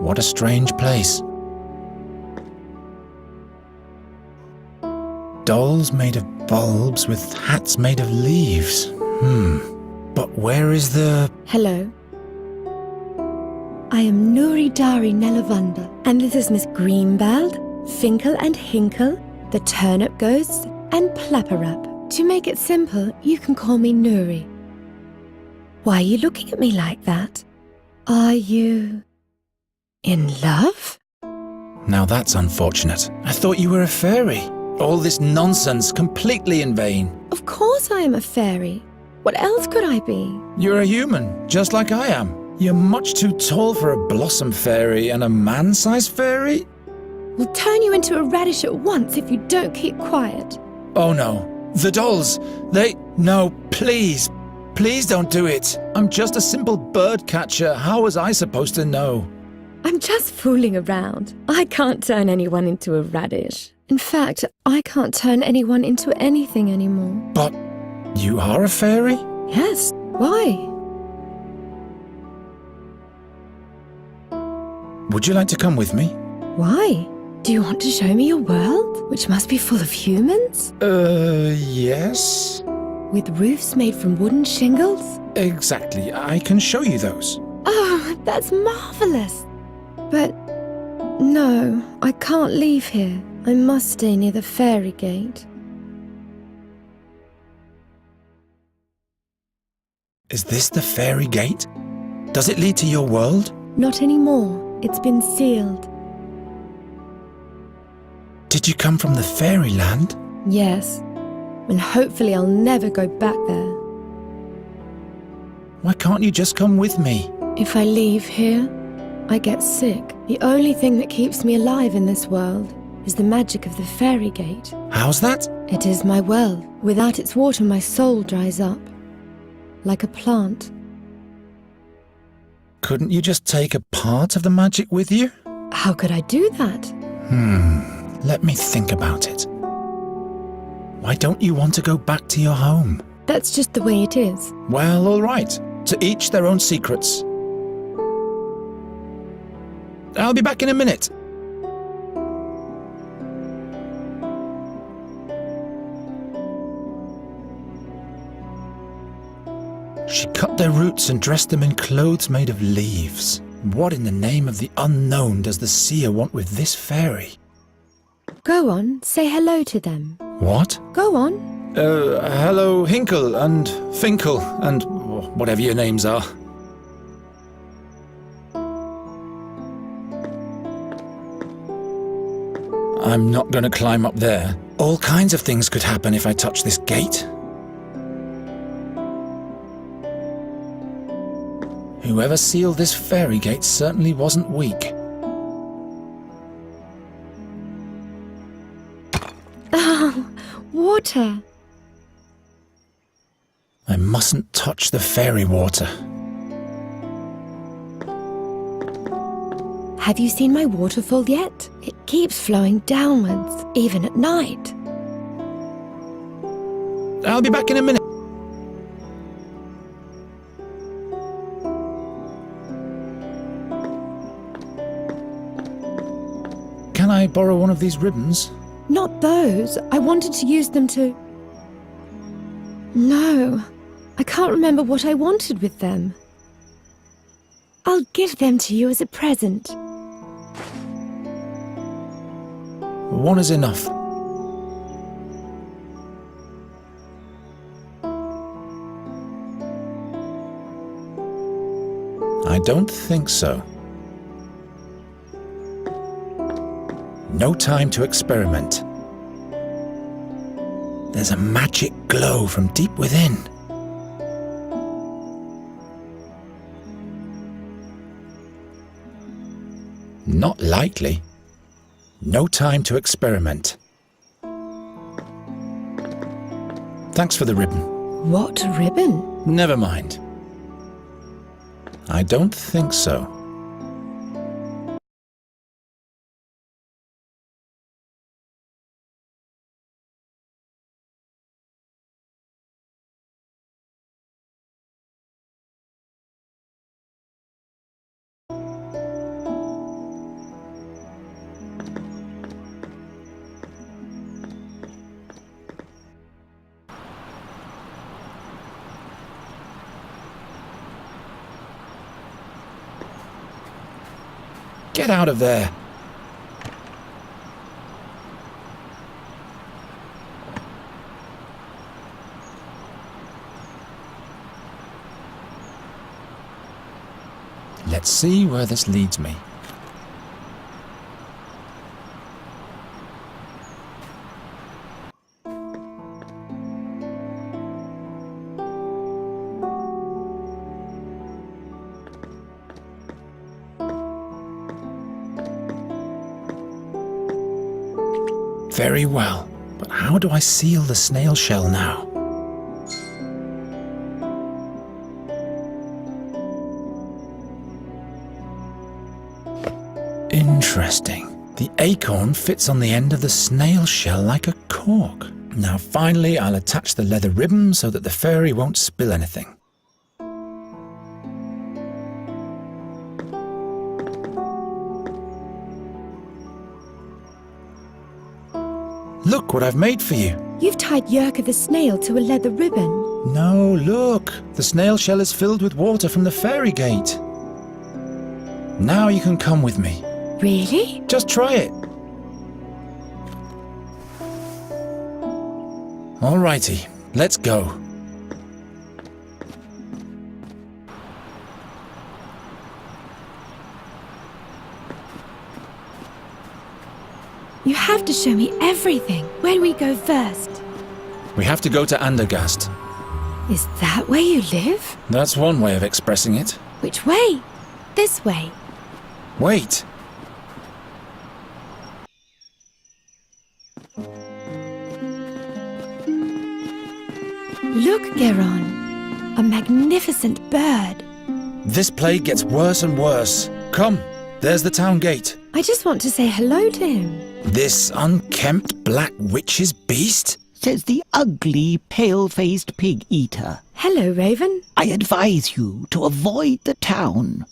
What a strange place. Dolls made of bulbs with hats made of leaves. But where is the... Hello. I am Nuri Dari Nelavanda, and this is Miss Greenbald, Finkel and Hinkle, the Turnip Ghosts, and Plapperap. To make it simple, you can call me Nuri. Why are you looking at me like that? Are you... in love? Now that's unfortunate. I thought you were a fairy. All this nonsense completely in vain. Of course I am a fairy. What else could I be? You're a human, just like I am. You're much too tall for a blossom fairy and a man-sized fairy. We'll turn you into a radish at once if you don't keep quiet. Oh no. The dolls, they... No, please. Please don't do it. I'm just a simple bird catcher. How was I supposed to know? I'm just fooling around. I can't turn anyone into a radish. In fact, I can't turn anyone into anything anymore. But you are a fairy? Yes. Why? Would you like to come with me? Why? Do you want to show me your world, which must be full of humans? Yes. With roofs made from wooden shingles? Exactly. I can show you those. Oh, that's marvelous. But no, I can't leave here. I must stay near the fairy gate. Is this the fairy gate? Does it lead to your world? Not anymore. It's been sealed. Did you come from the fairyland? Yes. And hopefully I'll never go back there. Why can't you just come with me? If I leave here, I get sick. The only thing that keeps me alive in this world is the magic of the fairy gate. How's that? It is my well. Without its water, my soul dries up. Like a plant. Couldn't you just take a part of the magic with you? How could I do that? Let me think about it. Why don't you want to go back to your home? That's just the way it is. Well, all right. To each their own secrets. I'll be back in a minute. She cut their roots and dressed them in clothes made of leaves. What in the name of the unknown does the seer want with this fairy? Go on, say hello to them. What? Go on. Hello, Hinkle and Finkel and whatever your names are. I'm not going to climb up there. All kinds of things could happen if I touch this gate. Whoever sealed this fairy gate certainly wasn't weak. Oh, water. I mustn't touch the fairy water. Have you seen my waterfall yet? It keeps flowing downwards, even at night. I'll be back in a minute. Can I borrow one of these ribbons? Not those. I wanted to use them to... No, I can't remember what I wanted with them. I'll give them to you as a present. One is enough. I don't think so. No time to experiment. There's a magic glow from deep within. Not likely. No time to experiment. Thanks for the ribbon. What ribbon? Never mind. I don't think so. Get out of there. Let's see where this leads me. Very well, but how do I seal the snail shell now? Interesting. The acorn fits on the end of the snail shell like a cork. Now finally I'll attach the leather ribbon so that the fairy won't spill anything. Look what I've made for you. You've tied Yerka the snail to a leather ribbon. No, look. The snail shell is filled with water from the fairy gate. Now you can come with me. Really? Just try it. Alrighty, let's go. You have to show me everything. Where do we go first? We have to go to Andergast. Is that where you live? That's one way of expressing it. Which way? This way. Wait. Look, Geron. A magnificent bird. This plague gets worse and worse. Come, there's the town gate. I just want to say hello to him. This unkempt black witch's beast? Says the ugly, pale-faced pig-eater. Hello, Raven. I advise you to avoid the town.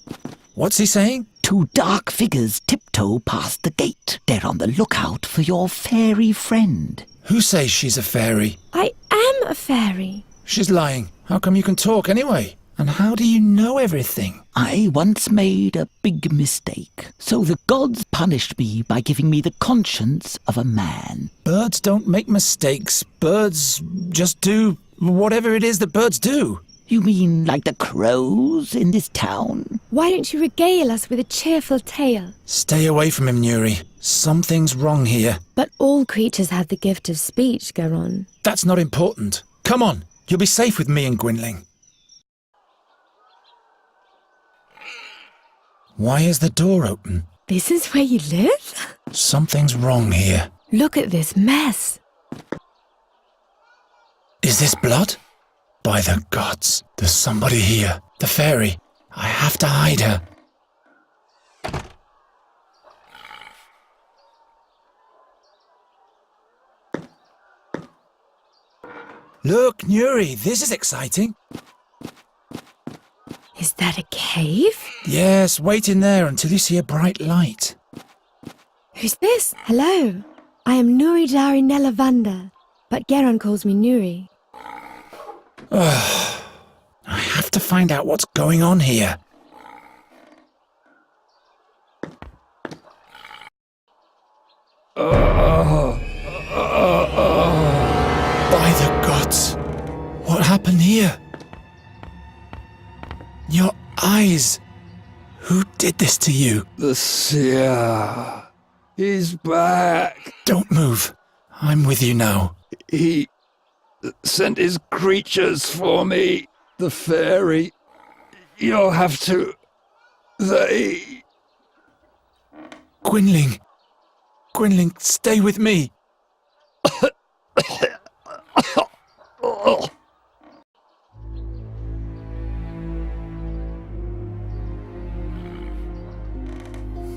What's he saying? Two dark figures tiptoe past the gate. They're on the lookout for your fairy friend. Who says she's a fairy? I am a fairy. She's lying. How come you can talk anyway? And how do you know everything? I once made a big mistake, so the gods punished me by giving me the conscience of a man. Birds don't make mistakes. Birds just do whatever it is that birds do. You mean like the crows in this town? Why don't you regale us with a cheerful tale? Stay away from him, Nuri. Something's wrong here. But all creatures have the gift of speech, Geron. That's not important. Come on, you'll be safe with me and Gwynling. Why is the door open? This is where you live? Something's wrong here. Look at this mess. Is this blood? By the gods, there's somebody here. The fairy. I have to hide her. Look, Nuri, this is exciting. Is that a cave? Yes, wait in there until you see a bright light. Who's this? Hello. I am Nuri Dari Nelavanda, but Geron calls me Nuri. I have to find out what's going on here. By the gods, what happened here? Your eyes. Who did this to you? The seer. He's back. Don't move. I'm with you now. He sent his creatures for me. The fairy. You'll have to... They... Gwynling. Gwynling, stay with me.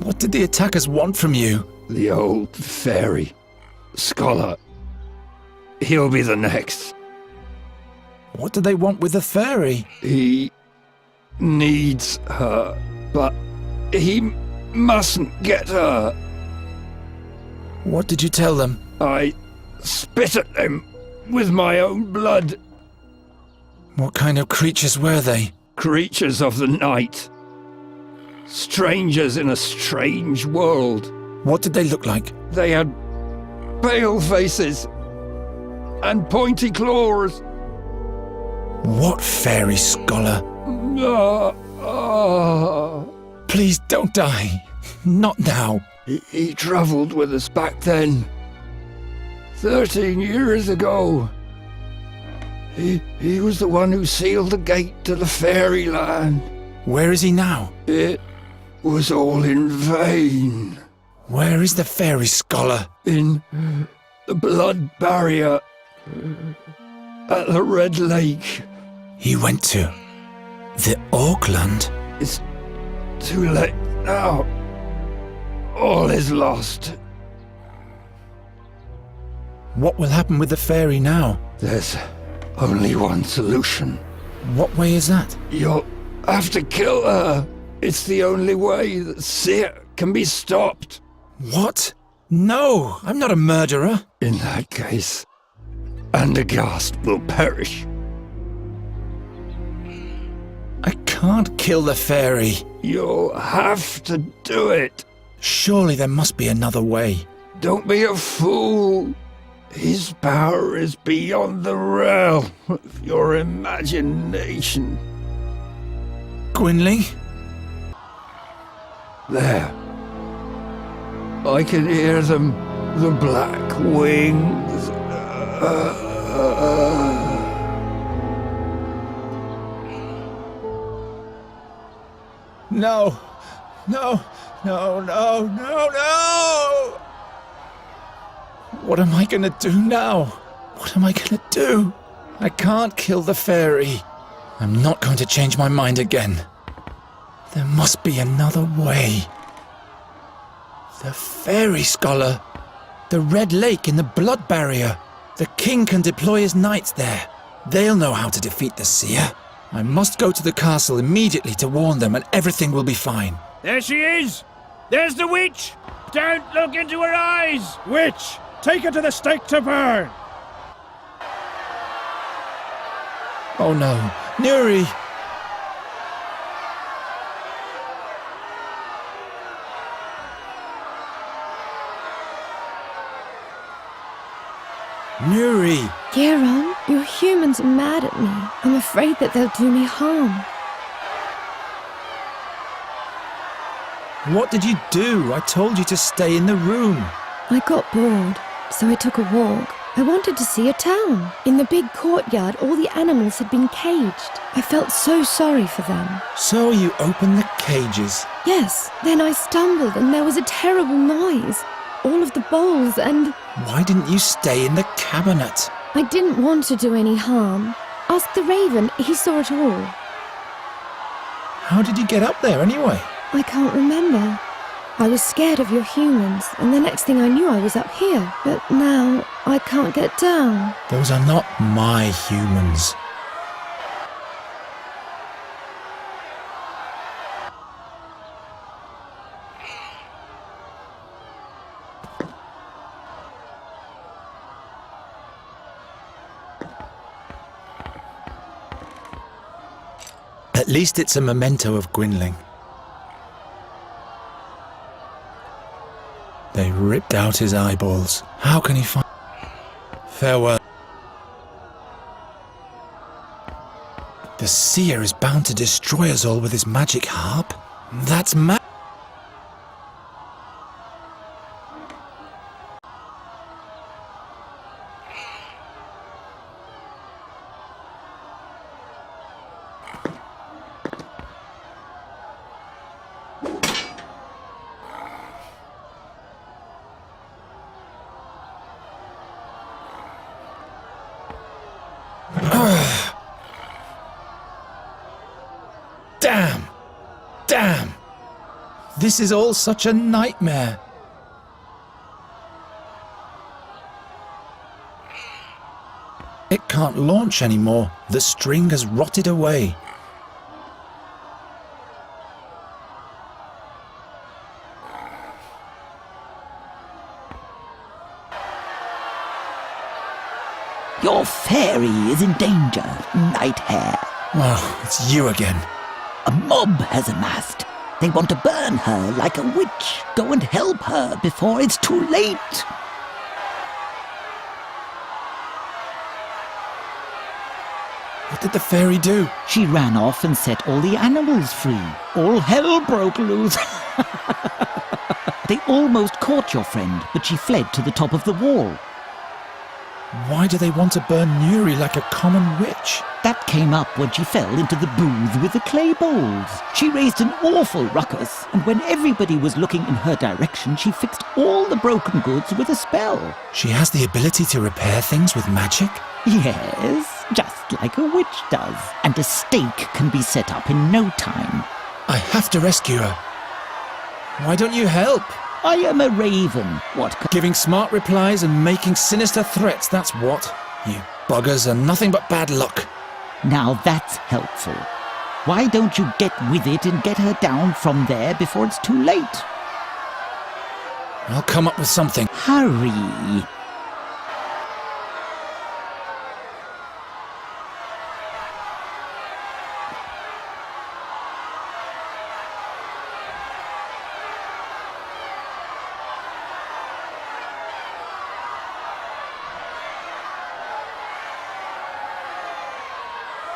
What did the attackers want from you? The old fairy. Scholar. He'll be the next. What do they want with the fairy? He needs her, but he mustn't get her. What did you tell them? I spit at them with my own blood. What kind of creatures were they? Creatures of the night. strangers in a strange world. What did they look like? They had pale faces and pointy claws. What fairy, scholar? Please don't die. Not now. He travelled with us back then. 13 years ago. He was the one who sealed the gate to the fairyland. Where is he now? It was all in vain. Where is the fairy, scholar? In the blood barrier at the Red Lake. He went to the Auckland. It's too late now. All is lost. What will happen with the fairy now? There's only one solution. What way is that? You'll have to kill her. It's the only way that Seer can be stopped. What? No, I'm not a murderer. In that case, Andergast will perish. I can't kill the fairy. You'll have to do it. Surely there must be another way. Don't be a fool. His power is beyond the realm of your imagination. Gwynling? There. I can hear them, the black wings. No, no, no, no, no, no! What am I gonna do now? What am I gonna do? I can't kill the fairy. I'm not going to change my mind again. There must be another way. The fairy, scholar. The Red Lake in the blood barrier. The king can deploy his knights there. They'll know how to defeat the seer. I must go to the castle immediately to warn them, and everything will be fine. There she is! There's the witch! Don't look into her eyes! Witch! Take her to the stake to burn! Oh no, Nuri! Nuri! Giron, your humans are mad at me. I'm afraid that they'll do me harm. What did you do? I told you to stay in the room. I got bored, so I took a walk. I wanted to see a town. In the big courtyard, all the animals had been caged. I felt so sorry for them. So you opened the cages. Yes, then I stumbled and there was a terrible noise. All of the bowls and... Why didn't you stay in the cabinet? I didn't want to do any harm. Ask the raven, he saw it all. How did you get up there anyway? I can't remember. I was scared of your humans, and the next thing I knew I was up here. But now, I can't get down. Those are not my humans. At least it's a memento of Gwynling. They ripped out his eyeballs. How can he find... Farewell. The seer is bound to destroy us all with his magic harp. That's mad. Damn! Damn! This is all such a nightmare. It can't launch anymore. The string has rotted away. Your fairy is in danger, Night Hare. Oh, it's you again. A mob has amassed. They want to burn her like a witch. Go and help her before it's too late. What did the fairy do? She ran off and set all the animals free. All hell broke loose. They almost caught your friend, but she fled to the top of the wall. Why do they want to burn Nuri like a common witch? That came up when she fell into the booth with the clay bowls. She raised an awful ruckus, and when everybody was looking in her direction, she fixed all the broken goods with a spell. She has the ability to repair things with magic? Yes, just like a witch does. And a stake can be set up in no time. I have to rescue her. Why don't you help? I am a raven. What Giving smart replies and making sinister threats, that's what. You buggers are nothing but bad luck. Now that's helpful. Why don't you get with it and get her down from there before it's too late? I'll come up with something. Hurry.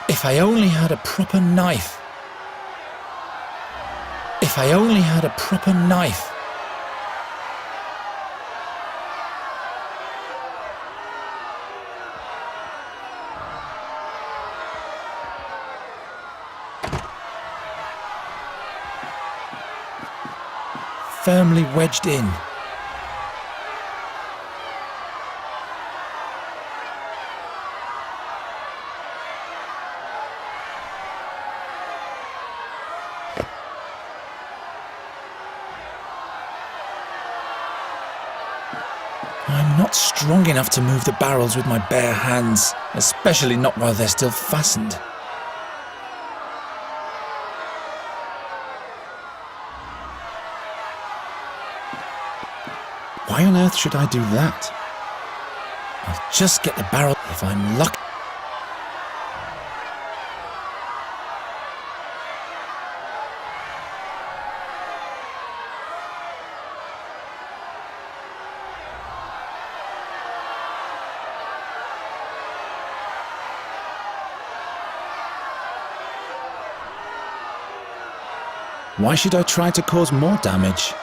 If I only had a proper knife. If I only had a proper knife. Firmly wedged in. I'm not strong enough to move the barrels with my bare hands, especially not while they're still fastened. Why on earth should I do that? I'll just get the barrel if I'm lucky. Why should I try to cause more damage?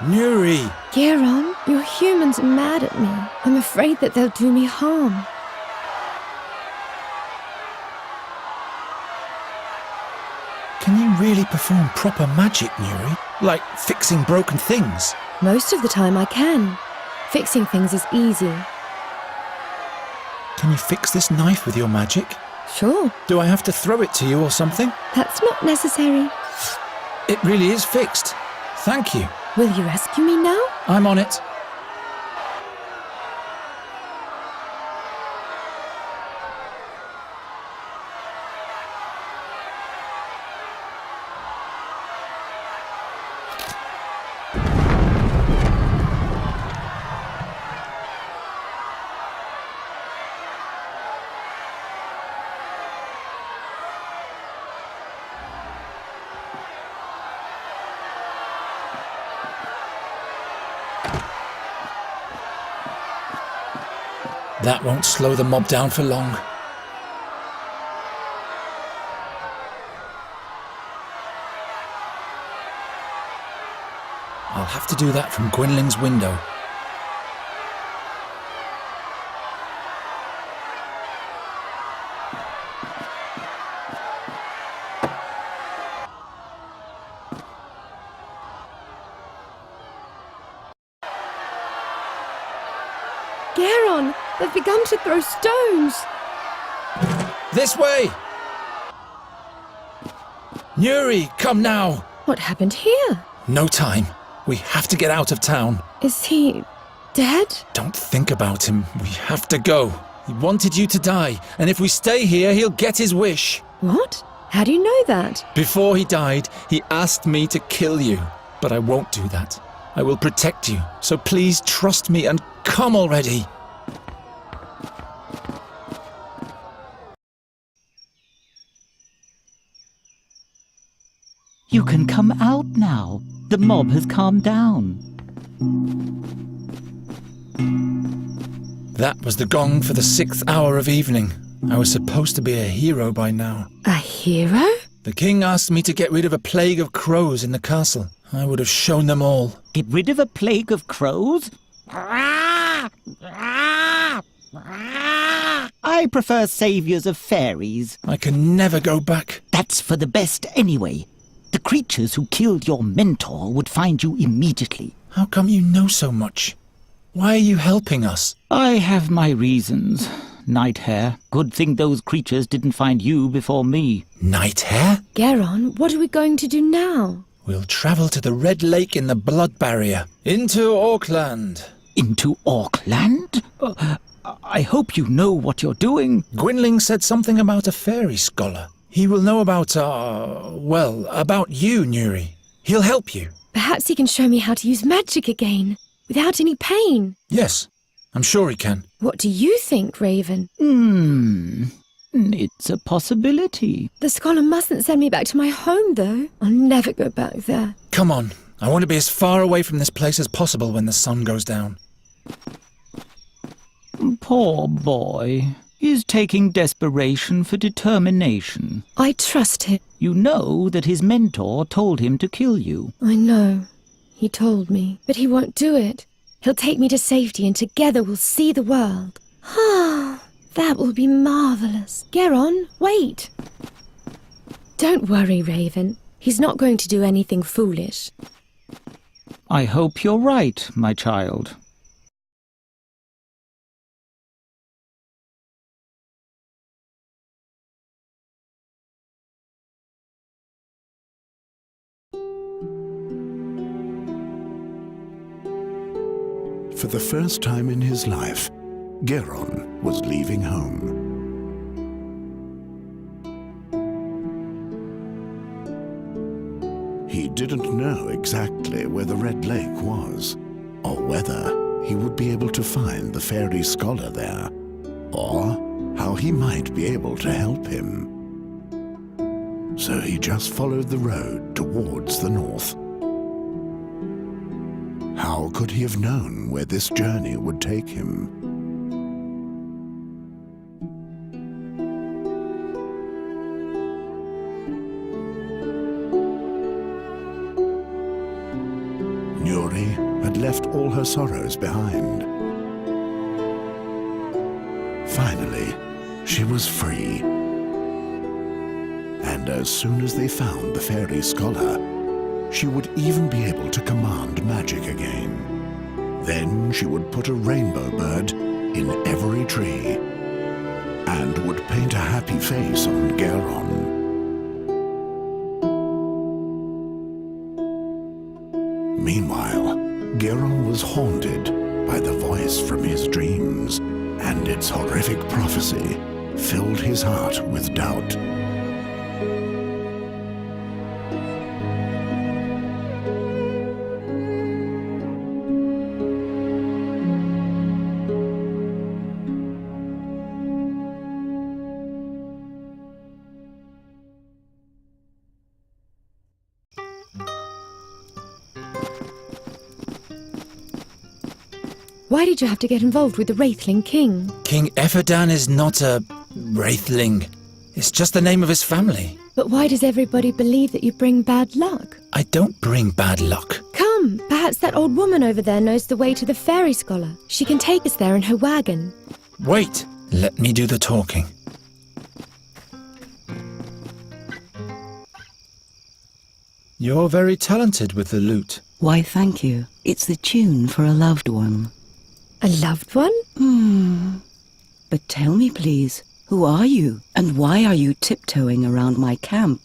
Nuri! Giron, your humans are mad at me. I'm afraid that they'll do me harm. Can you really perform proper magic, Nuri? Like fixing broken things? Most of the time I can. Fixing things is easy. Can you fix this knife with your magic? Sure, Do I have to throw it to you or something? that's not necessary. It really is fixed. Thank you. Will you rescue me now? I'm on it. That won't slow the mob down for long. I'll have to do that from Gwynling's window. Garon, they've begun to throw stones. This way! Nuri, come now! What happened here? No time. We have to get out of town. Is he dead? Don't think about him. We have to go. He wanted you to die, and if we stay here, he'll get his wish. What? How do you know that? Before he died, he asked me to kill you, but I won't do that. I will protect you, so please trust me and come already. You can come out now. The mob has calmed down. That was the gong for the 6th hour of evening. I was supposed to be a hero by now. A hero? The king asked me to get rid of a plague of crows in the castle. I would have shown them all. Get rid of a plague of crows? I prefer saviors of fairies. I can never go back. That's for the best anyway. The creatures who killed your mentor would find you immediately. How come you know so much? Why are you helping us? I have my reasons. Night Hare. Good thing those creatures didn't find you before me. Night Hare? Garon, what are we going to do now? We'll travel to the Red Lake in the Blood Barrier. Into Auckland. Into Auckland? I hope you know what you're doing. Gwynling said something about a fairy scholar. He will know about, about you, Nuri. He'll help you. Perhaps he can show me how to use magic again, without any pain. Yes, I'm sure he can. What do you think, Raven? It's a possibility. The scholar mustn't send me back to my home, though. I'll never go back there. Come on. I want to be as far away from this place as possible when the sun goes down. Poor boy. He's taking desperation for determination. I trust him. You know that his mentor told him to kill you. I know. He told me. But he won't do it. He'll take me to safety and together we'll see the world. Ah, that will be marvellous. Garon, wait. Don't worry, Raven. He's not going to do anything foolish. I hope you're right, my child. For the first time in his life, Garon was leaving home. He didn't know exactly where the Red Lake was, or whether he would be able to find the fairy scholar there, or how he might be able to help him. So he just followed the road towards the north. How could he have known where this journey would take him? Nuri had left all her sorrows behind. Finally, she was free. And as soon as they found the fairy scholar, she would even be able to command magic again. Then she would put a rainbow bird in every tree and would paint a happy face on Garon. Meanwhile, Garon was haunted by the voice from his dreams, and its horrific prophecy filled his heart with doubt. Why did you have to get involved with the Wraithling King? King Efferdan is not a Wraithling. It's just the name of his family. But why does everybody believe that you bring bad luck? I don't bring bad luck. Come, Come, perhaps that old woman over there knows the way to the fairy scholar. She can take us there in her wagon. Wait, let me do the talking. You're very talented with the lute. Why, thank you. It's the tune for a loved one. A loved one? But tell me, please, who are you? And why are you tiptoeing around my camp?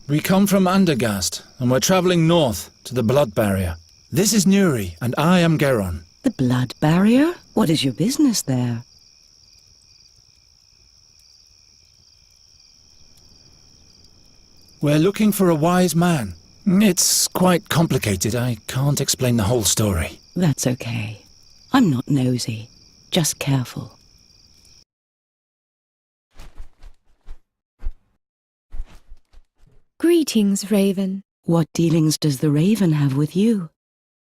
We come from Andergast, and we're travelling north to the blood barrier. This is Nuri, and I am Geron. The blood barrier? What is your business there? We're looking for a wise man. It's quite complicated. I can't explain the whole story. That's okay. I'm not nosy, just careful. Greetings, Raven. What dealings does the raven have with you?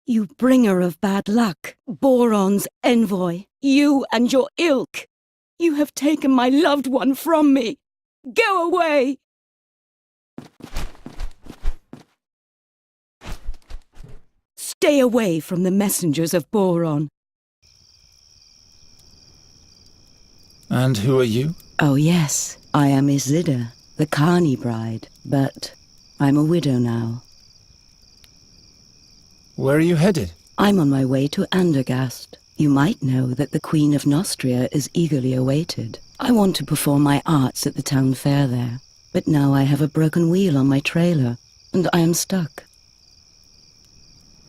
You bringer of bad luck, Boron's envoy, you and your ilk. You have taken my loved one from me. Go away! Stay away from the messengers of Boron. And who are you? Oh yes, I am Isilda, the Carney bride, but I'm a widow now. Where are you headed? I'm on my way to Andergast. You might know that the Queen of Nostria is eagerly awaited. I want to perform my arts at the town fair there, but now I have a broken wheel on my trailer, and I am stuck.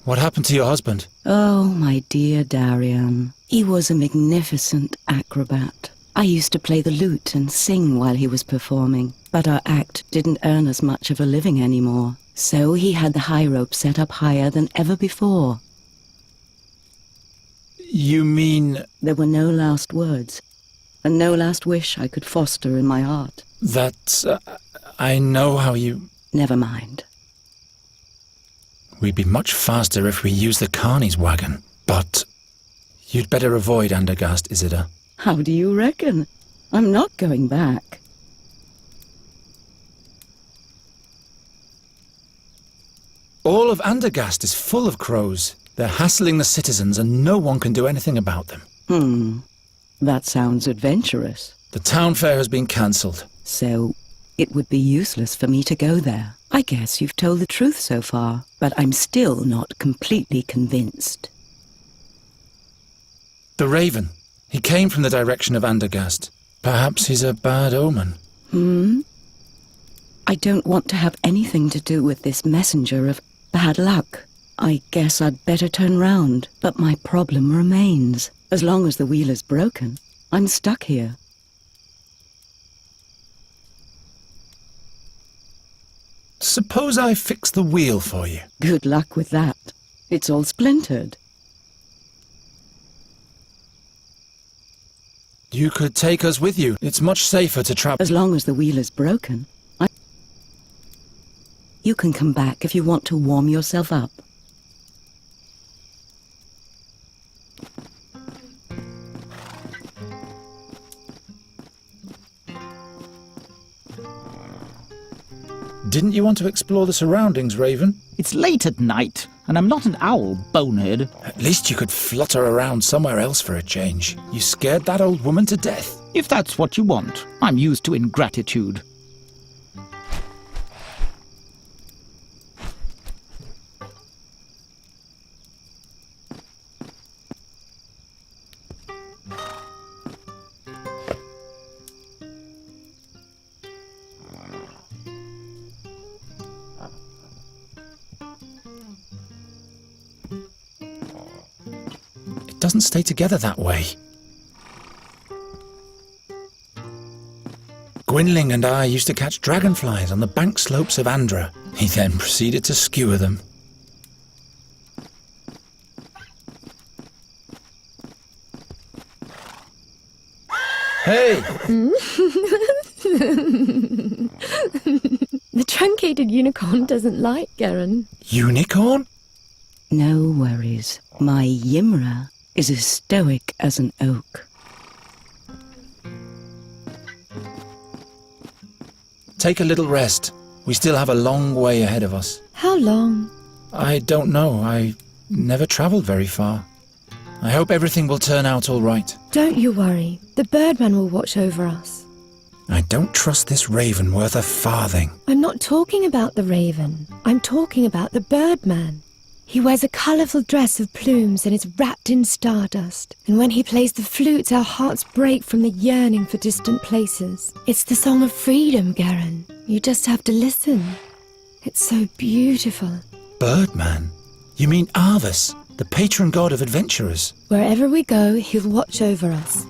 What happened to your husband? Oh, my dear Darian. He was a magnificent acrobat. I used to play the lute and sing while he was performing, but our act didn't earn us much of a living anymore. So he had the high rope set up higher than ever before. You mean... There were no last words, and no last wish I could foster in my heart. that... I know how you... Never mind. We'd be much faster if we used the Carney's wagon, but... You'd better avoid Andergast, Isilda. How do you reckon? I'm not going back. All of Andergast is full of crows. They're hassling the citizens and no one can do anything about them. That sounds adventurous. The town fair has been cancelled. So, it would be useless for me to go there. I guess you've told the truth so far, but I'm still not completely convinced. The Raven. He came from the direction of Andergast. Perhaps he's a bad omen. I don't want to have anything to do with this messenger of bad luck. I guess I'd better turn round, but my problem remains. As long as the wheel is broken, I'm stuck here. Suppose I fix the wheel for you. Good luck with that. It's all splintered. You could take us with you. It's much safer to travel. As long as the wheel is broken, you can come back if you want to warm yourself up. Didn't you want to explore the surroundings, Raven? It's late at night, and I'm not an owl, bonehead. At least you could flutter around somewhere else for a change. You scared that old woman to death. If that's what you want, I'm used to ingratitude. Doesn't stay together that way. Gwynling and I used to catch dragonflies on the bank slopes of Andra. He then proceeded to skewer them. Hey! The truncated unicorn doesn't like Garen. Unicorn? No worries. My Ymra is as stoic as an oak. take a little rest. We still have a long way ahead of us. How long? I don't know. I never travelled very far. I hope everything will turn out all right. Don't you worry. The Birdman will watch over us. I don't trust this raven worth a farthing. I'm not talking about the raven. I'm talking about the Birdman. He wears a colourful dress of plumes and is wrapped in stardust. And when he plays the flute, our hearts break from the yearning for distant places. It's the song of freedom, Garen. You just have to listen. It's so beautiful. Birdman? You mean Arvis, the patron god of adventurers? Wherever we go, he'll watch over us.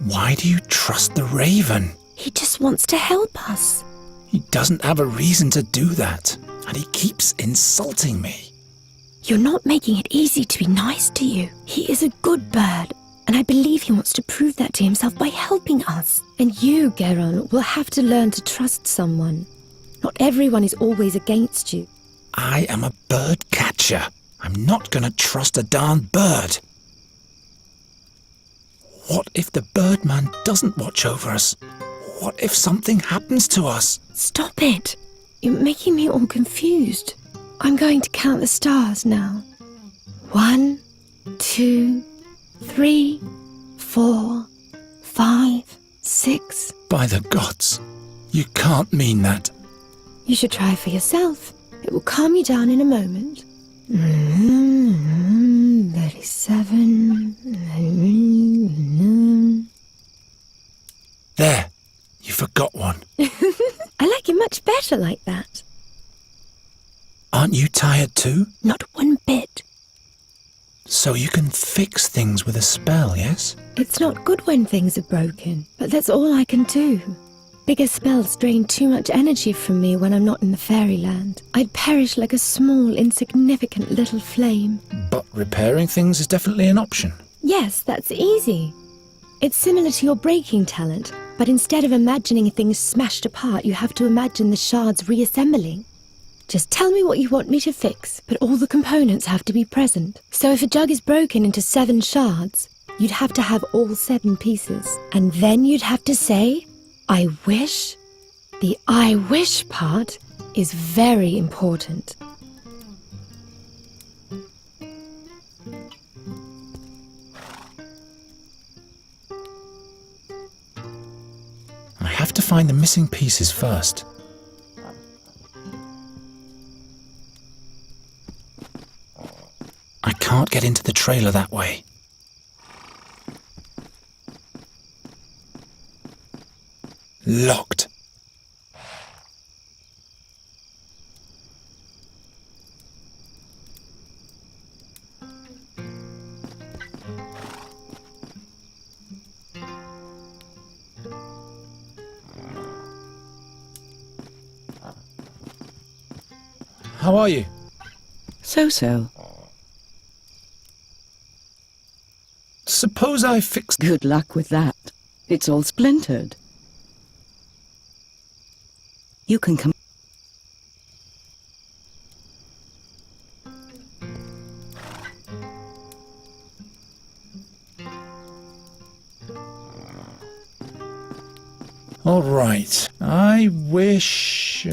Why do you trust the raven? He just wants to help us. He doesn't have a reason to do that, and he keeps insulting me. You're not making it easy to be nice to you. He is a good bird, and I believe he wants to prove that to himself by helping us. And you, Geron, will have to learn to trust someone. Not everyone is always against you. I am a bird catcher. I'm not gonna trust a darn bird. What if the Birdman doesn't watch over us? What if something happens to us? Stop it! You're making me all confused. I'm going to count the stars now. 1, 2, 3, 4, 5, 6. By the gods, you can't mean that. You should try for yourself. It will calm you down in a moment. 37. There, you forgot one. I like it much better like that. Aren't you tired too? Not one bit. So you can fix things with a spell, yes? It's not good when things are broken, but that's all I can do. Bigger spells drain too much energy from me when I'm not in the fairyland. I'd perish like a small, insignificant little flame. But repairing things is definitely an option. Yes, that's easy. It's similar to your breaking talent, but instead of imagining things smashed apart, you have to imagine the shards reassembling. Just tell me what you want me to fix, but all the components have to be present. So if a jug is broken into 7 shards, you'd have to have all 7 pieces. And then you'd have to say, I wish. The I wish part is very important. I have to find the missing pieces first. I can't get into the trailer that way. Locked. How are you? So-so. Suppose I fix... Good luck with that. It's all splintered. You can come... All right. I wish...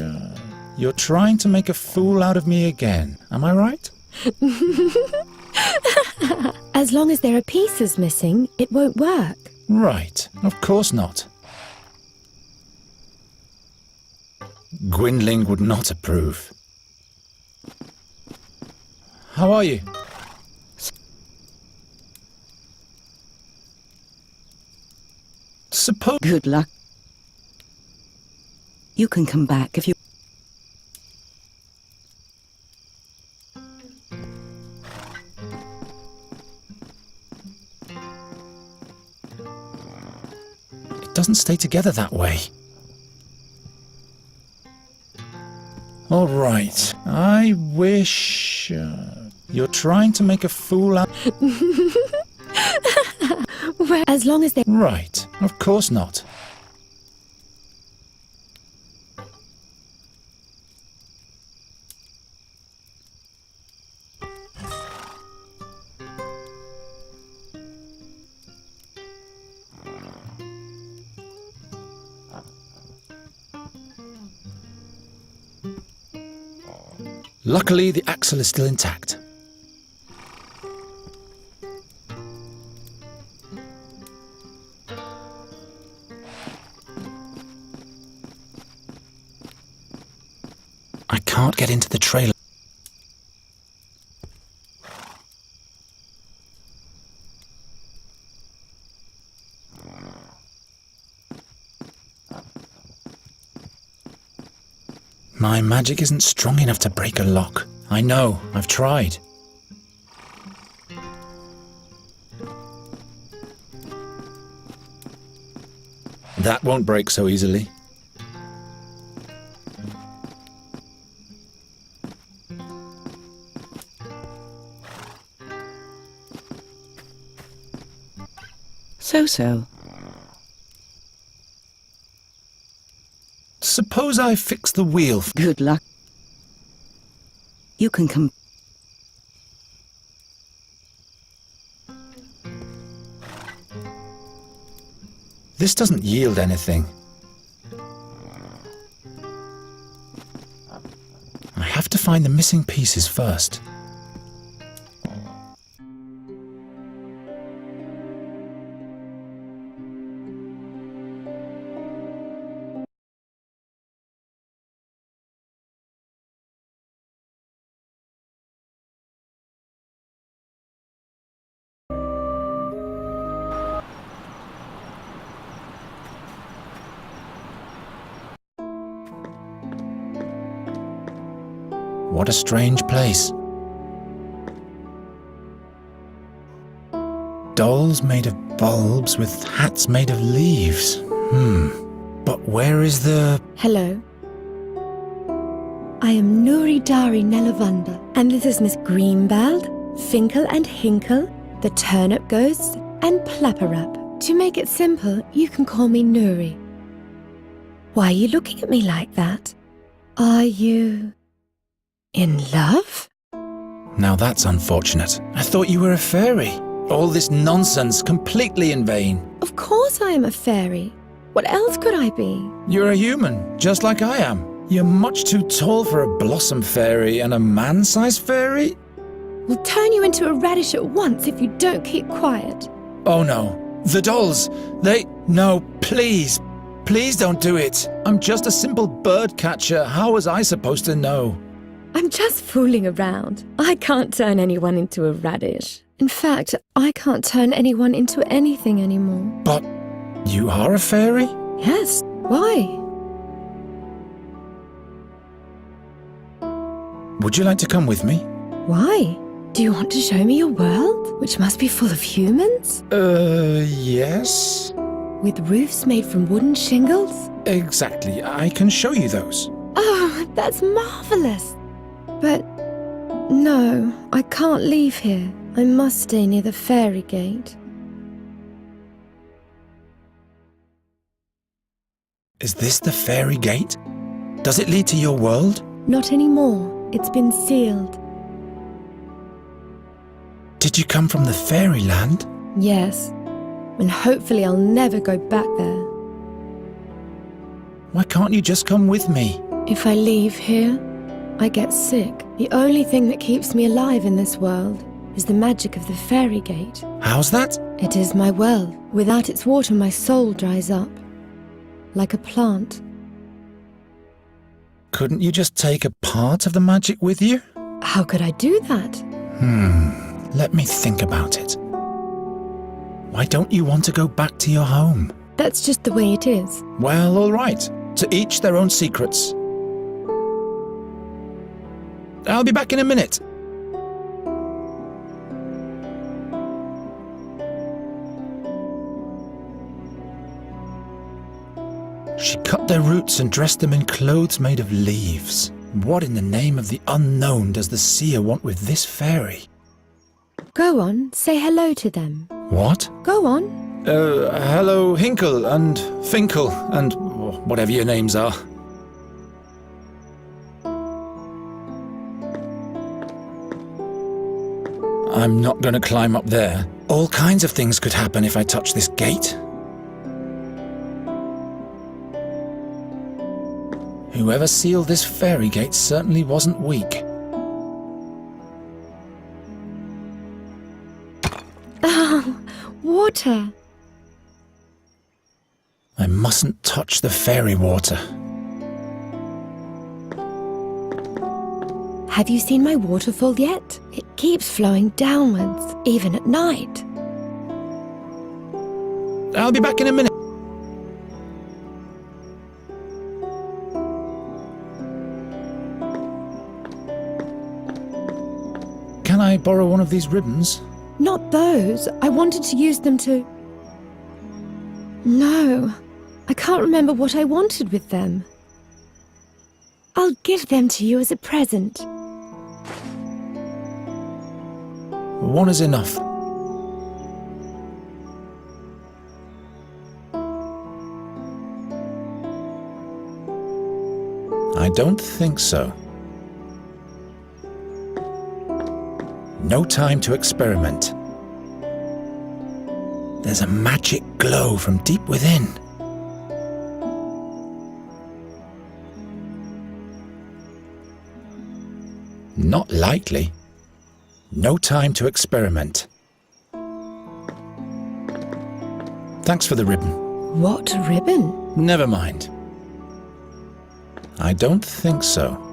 you're trying to make a fool out of me again. Am I right? As long as there are pieces missing, it won't work. Right. Of course not. Gwynling would not approve. How are you? Suppose... Good luck. You can come back if you... It doesn't stay together that way. All right. I wish... you're trying to make a fool out... Well, as long as they... Right. Of course not. Luckily, the axle is still intact. I can't get into the trailer. My magic isn't strong enough to break a lock. I know, I've tried. That won't break so easily. So. Suppose I fix the wheel. Good luck. You can come. This doesn't yield anything. I have to find the missing pieces first. What a strange place. Dolls made of bulbs with hats made of leaves. But where is the... Hello. I am Nuri Dari Nelavanda, and this is Miss Greenbald, Finkel and Hinkle, the Turnip Ghosts, and Plapperap. To make it simple, you can call me Nuri. Why are you looking at me like that? Are you... in love? Now that's unfortunate. I thought you were a fairy. All this nonsense completely in vain. Of course I am a fairy. What else could I be? You're a human, just like I am. You're much too tall for a blossom fairy and a man-sized fairy. We'll turn you into a radish at once if you don't keep quiet. Oh no. The dolls! No, please. Please don't do it. I'm just a simple bird catcher. How was I supposed to know? I'm just fooling around. I can't turn anyone into a radish. In fact, I can't turn anyone into anything anymore. But you are a fairy? Yes. Why? Would you like to come with me? Why? Do you want to show me your world, which must be full of humans? Yes. With roofs made from wooden shingles? Exactly. I can show you those. Oh, that's marvelous. But no, I can't leave here. I must stay near the fairy gate. Is this the fairy gate? Does it lead to your world? Not anymore. It's been sealed. Did you come from the fairyland? Yes. And hopefully I'll never go back there. Why can't you just come with me? If I leave here, I get sick. The only thing that keeps me alive in this world is the magic of the fairy gate. How's that? It is my well. Without its water, my soul dries up. Like a plant. Couldn't you just take a part of the magic with you? How could I do that? Let me think about it. Why don't you want to go back to your home? That's just the way it is. Well, all right. To each their own secrets. I'll be back in a minute. She cut their roots and dressed them in clothes made of leaves. What in the name of the unknown does the seer want with this fairy? Go on, say hello to them. What? Go on. Hello, Hinkle and Finkel and whatever your names are. I'm not going to climb up there. All kinds of things could happen if I touch this gate. Whoever sealed this fairy gate certainly wasn't weak. water. I mustn't touch the fairy water. Have you seen my waterfall yet? It keeps flowing downwards, even at night. I'll be back in a minute. Can I borrow one of these ribbons? Not those. I wanted to use them to... No, I can't remember what I wanted with them. I'll give them to you as a present. One is enough. I don't think so. No time to experiment. There's a magic glow from deep within. Not likely. No time to experiment. Thanks for the ribbon. What ribbon? Never mind. I don't think so.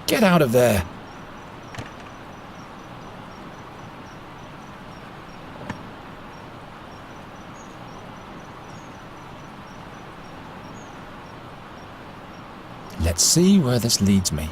Get out of there! Let's see where this leads me.